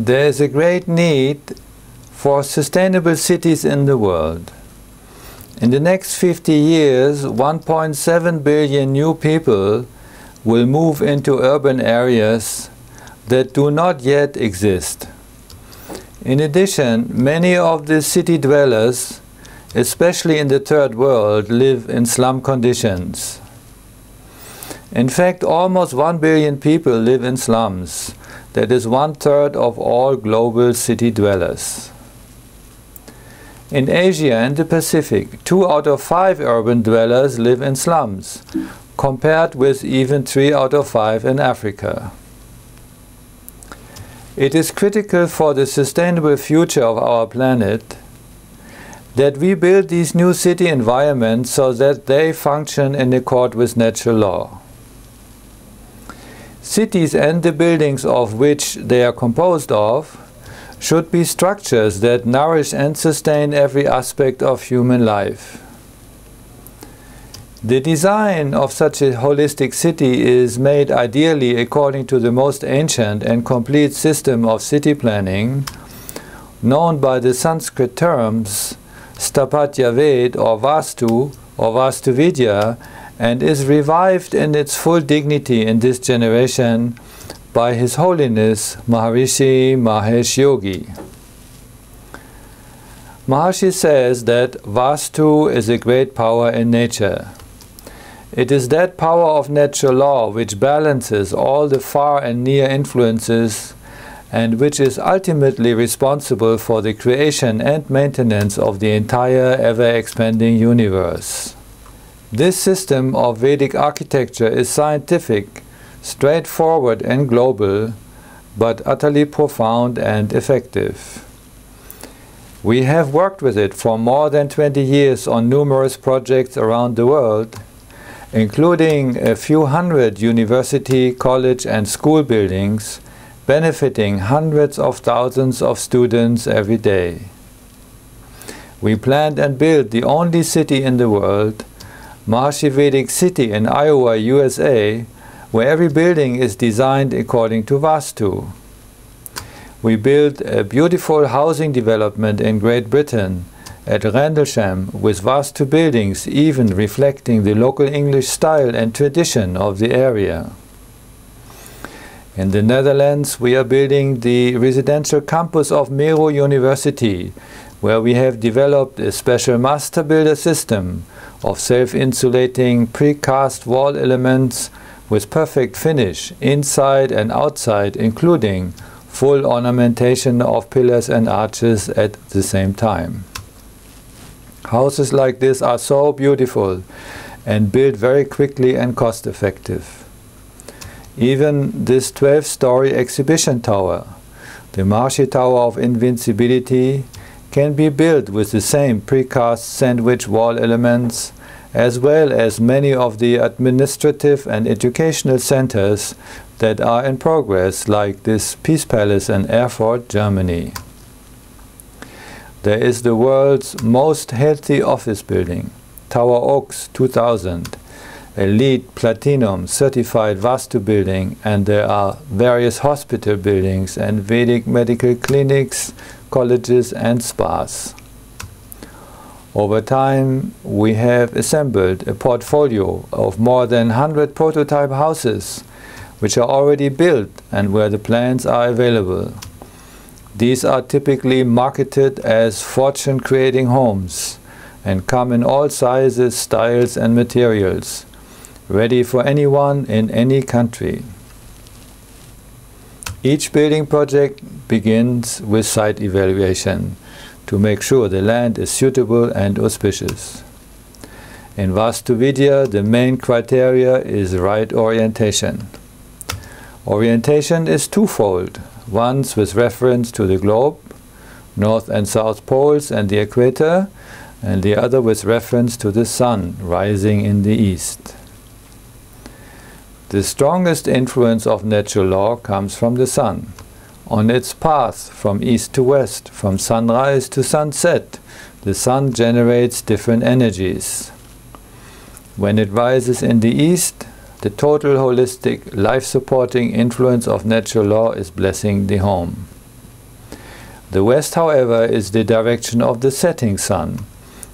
There is a great need for sustainable cities in the world. In the next 50 years, 1.7 billion new people will move into urban areas that do not yet exist. In addition, many of the city dwellers, especially in the third world, live in slum conditions. In fact, almost 1 billion people live in slums. That is 1/3 of all global city dwellers. In Asia and the Pacific, 2 out of 5 urban dwellers live in slums, compared with even 3 out of 5 in Africa. It is critical for the sustainable future of our planet that we build these new city environments so that they function in accord with natural law. Cities and the buildings of which they are composed of should be structures that nourish and sustain every aspect of human life. The design of such a holistic city is made ideally according to the most ancient and complete system of city planning, known by the Sanskrit terms Sthapatya Ved or Vastuvidya, and is revived in its full dignity in this generation by His Holiness Maharishi Mahesh Yogi. Maharshi says that Vastu is a great power in nature. It is that power of natural law which balances all the far and near influences and which is ultimately responsible for the creation and maintenance of the entire ever-expanding universe. This system of Vedic architecture is scientific, straightforward and global, but utterly profound and effective. We have worked with it for more than 20 years on numerous projects around the world, including a few hundred university, college and school buildings, benefiting hundreds of thousands of students every day. We planned and built the only city in the world, Maharshi Vedic City in Iowa, USA, where every building is designed according to Vastu. We built a beautiful housing development in Great Britain at Rendlesham with Vastu buildings even reflecting the local English style and tradition of the area. In the Netherlands, we are building the residential campus of Meru University, where we have developed a special master builder system of self-insulating precast wall elements with perfect finish inside and outside, including full ornamentation of pillars and arches at the same time. Houses like this are so beautiful and built very quickly and cost-effective. Even this 12-story exhibition tower, the Maharshi Tower of Invincibility, can be built with the same precast sandwich wall elements, as well as many of the administrative and educational centers that are in progress, like this Peace Palace in Erfurt, Germany. There is the world's most healthy office building, Tower Oaks 2000, a LEED Platinum certified Vastu building, and there are various hospital buildings and Vedic medical clinics, colleges and spas. Over time, we have assembled a portfolio of more than 100 prototype houses, which are already built and where the plans are available. These are typically marketed as fortune-creating homes and come in all sizes, styles and materials, ready for anyone in any country. Each building project begins with site evaluation to make sure the land is suitable and auspicious. In Vastuvidya, the main criteria is right orientation. Orientation is twofold. Once with reference to the globe, North and South poles and the equator, and the other with reference to the sun rising in the east. The strongest influence of natural law comes from the sun. On its path from east to west, from sunrise to sunset, the sun generates different energies. When it rises in the east, the total holistic, life-supporting influence of natural law is blessing the home. The west, however, is the direction of the setting sun.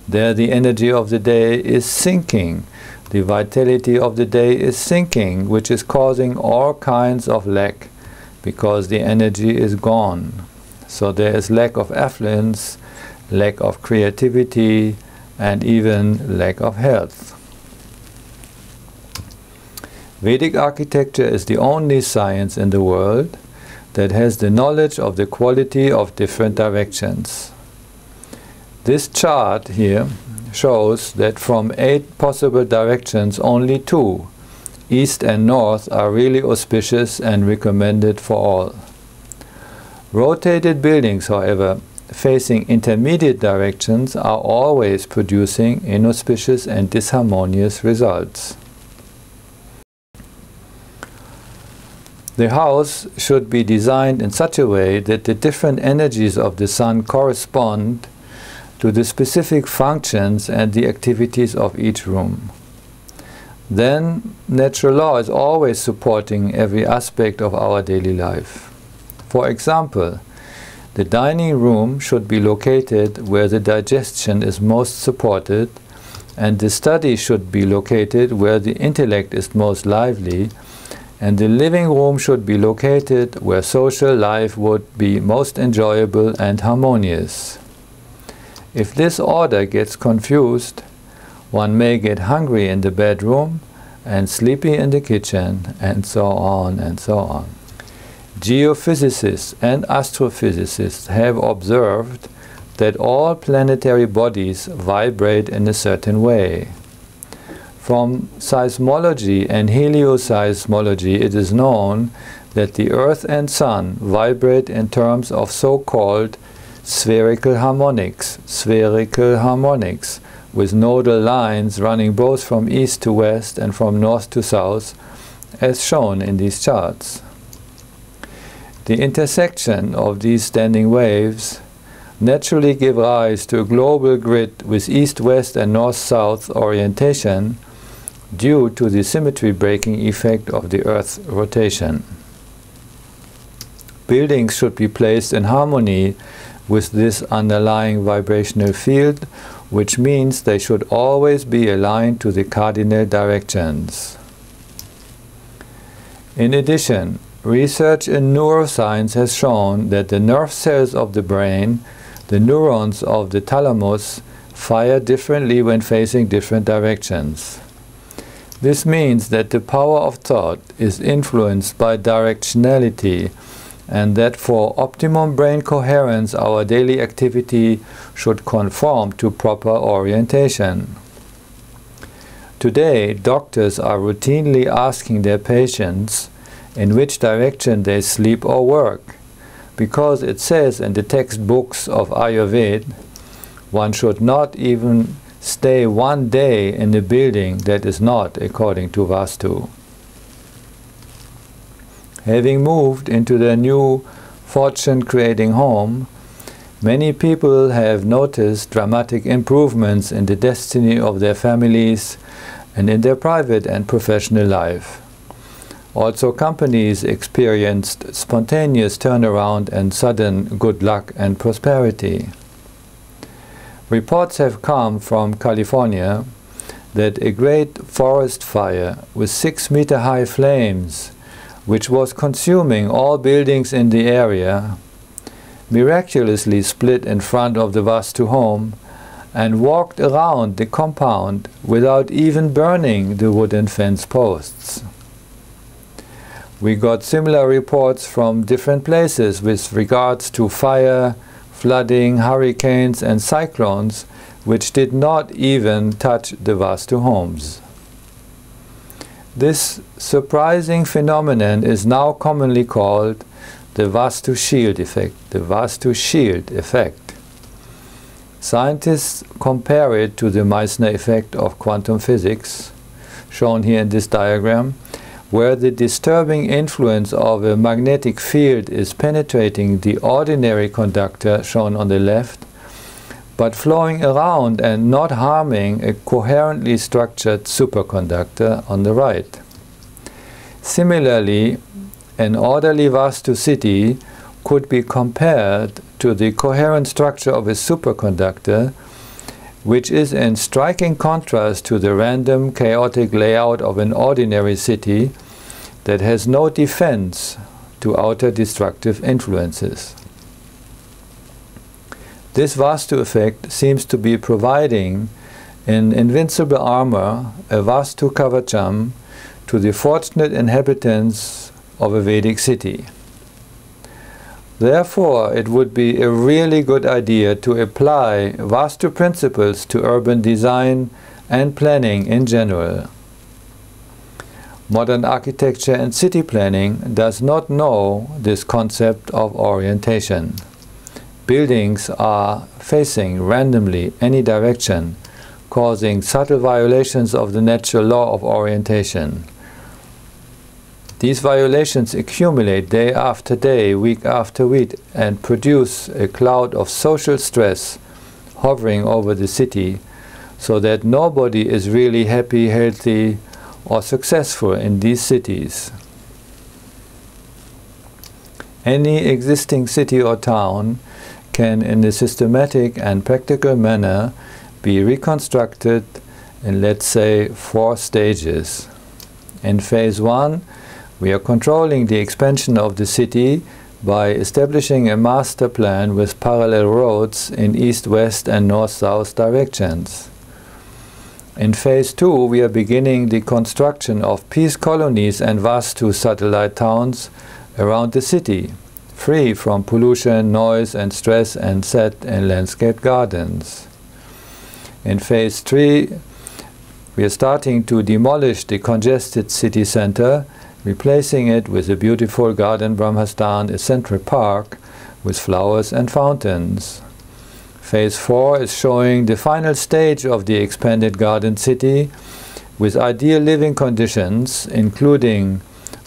There the energy of the day is sinking. The vitality of the day is sinking, which is causing all kinds of lack, because the energy is gone. So there is lack of affluence, lack of creativity, and even lack of health. Vedic architecture is the only science in the world that has the knowledge of the quality of different directions. This chart here shows that from 8 possible directions, only 2, east and north, are really auspicious and recommended for all. Rotated buildings, however, facing intermediate directions are always producing inauspicious and disharmonious results. The house should be designed in such a way that the different energies of the sun correspond to the specific functions and the activities of each room. Then natural law is always supporting every aspect of our daily life. For example, the dining room should be located where the digestion is most supported, and the study should be located where the intellect is most lively, and the living room should be located where social life would be most enjoyable and harmonious. If this order gets confused, one may get hungry in the bedroom and sleepy in the kitchen, and so on and so on. Geophysicists and astrophysicists have observed that all planetary bodies vibrate in a certain way. From seismology and helioseismology, it is known that the Earth and Sun vibrate in terms of so-called spherical harmonics, with nodal lines running both from east to west and from north to south, as shown in these charts. The intersection of these standing waves naturally give rise to a global grid with east-west and north-south orientation due to the symmetry breaking effect of the Earth's rotation. Buildings should be placed in harmony with this underlying vibrational field, which means they should always be aligned to the cardinal directions. In addition, research in neuroscience has shown that the nerve cells of the brain, the neurons of the thalamus, fire differently when facing different directions. This means that the power of thought is influenced by directionality, and that for optimum brain coherence our daily activity should conform to proper orientation. Today, doctors are routinely asking their patients in which direction they sleep or work, because it says in the textbooks of Ayurveda one should not even stay one day in a building that is not according to Vastu. Having moved into their new fortune-creating home, many people have noticed dramatic improvements in the destiny of their families and in their private and professional life. Also, companies experienced spontaneous turnaround and sudden good luck and prosperity. Reports have come from California that a great forest fire with 6-meter-high flames, which was consuming all buildings in the area, miraculously split in front of the Vastu home and walked around the compound without even burning the wooden fence posts. We got similar reports from different places with regards to fire, flooding, hurricanes and cyclones, which did not even touch the Vastu homes. This surprising phenomenon is now commonly called the Vastu shield effect, Scientists compare it to the Meissner effect of quantum physics, shown here in this diagram, where the disturbing influence of a magnetic field is penetrating the ordinary conductor, shown on the left, but flowing around and not harming a coherently structured superconductor on the right. Similarly, an orderly Vastu city could be compared to the coherent structure of a superconductor, which is in striking contrast to the random, chaotic layout of an ordinary city that has no defense to outer destructive influences. This Vastu effect seems to be providing an invincible armor, a Vastu Kavacham, to the fortunate inhabitants of a Vedic city. Therefore, it would be a really good idea to apply Vastu principles to urban design and planning in general. Modern architecture and city planning does not know this concept of orientation. Buildings are facing randomly any direction, causing subtle violations of the natural law of orientation. These violations accumulate day after day, week after week, and produce a cloud of social stress hovering over the city, so that nobody is really happy, healthy, or successful in these cities. Any existing city or town can, in a systematic and practical manner, be reconstructed in, let's say, 4 stages. In phase 1, we are controlling the expansion of the city by establishing a master plan with parallel roads in east-west and north-south directions. In phase 2, we are beginning the construction of peace colonies and Vastu satellite towns around the city, free from pollution, noise and stress, and set in landscaped gardens. In phase 3, we are starting to demolish the congested city center, replacing it with a beautiful garden Brahmastan, a central park with flowers and fountains. Phase 4 is showing the final stage of the expanded garden city with ideal living conditions, including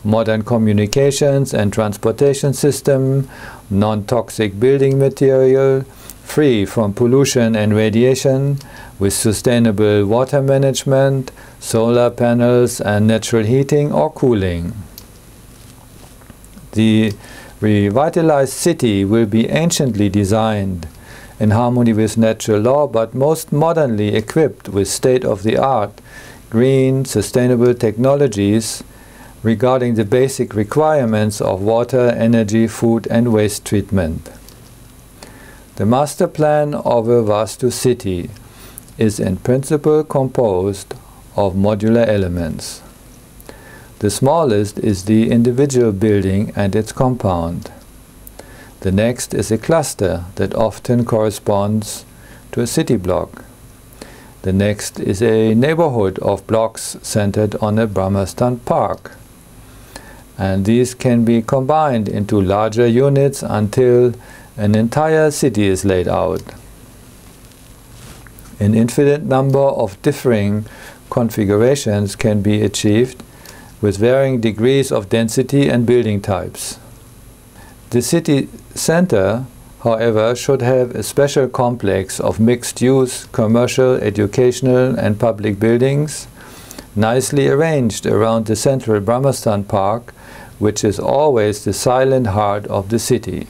modern communications and transportation system, non-toxic building material, free from pollution and radiation, with sustainable water management, solar panels and natural heating or cooling. The revitalized city will be anciently designed in harmony with natural law, but most modernly equipped with state-of-the-art green, sustainable technologies regarding the basic requirements of water, energy, food and waste treatment. The master plan of a Vastu city is in principle composed of modular elements. The smallest is the individual building and its compound. The next is a cluster that often corresponds to a city block. The next is a neighborhood of blocks centered on a Brahmastan park. And these can be combined into larger units until an entire city is laid out. An infinite number of differing configurations can be achieved with varying degrees of density and building types. The city center, however, should have a special complex of mixed-use, commercial, educational and public buildings, nicely arranged around the central Brahmastan park, which is always the silent heart of the city.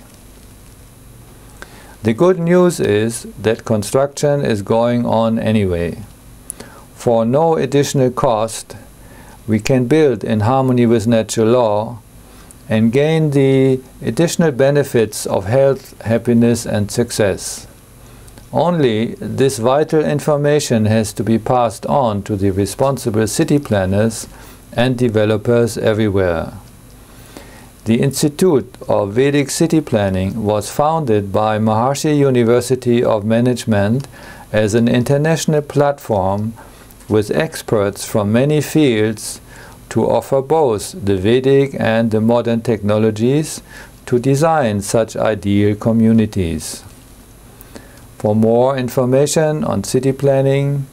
The good news is that construction is going on anyway. For no additional cost, we can build in harmony with natural law and gain the additional benefits of health, happiness and success. Only this vital information has to be passed on to the responsible city planners and developers everywhere. The Institute of Vedic City Planning was founded by Maharshi University of Management as an international platform with experts from many fields to offer both the Vedic and the modern technologies to design such ideal communities. For more information on city planning,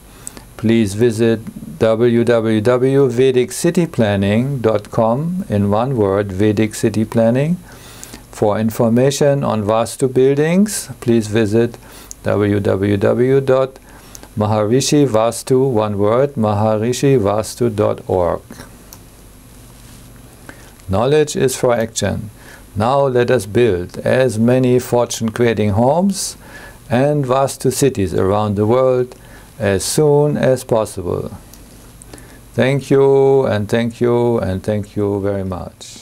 please visit www.vediccityplanning.com, in one word, Vedic City Planning. For information on Vastu buildings, please visit www.maharishivastu, one word, maharishivastu.org. Knowledge is for action. Now let us build as many fortune-creating homes and Vastu cities around the world as soon as possible. Thank you, and thank you, and thank you very much.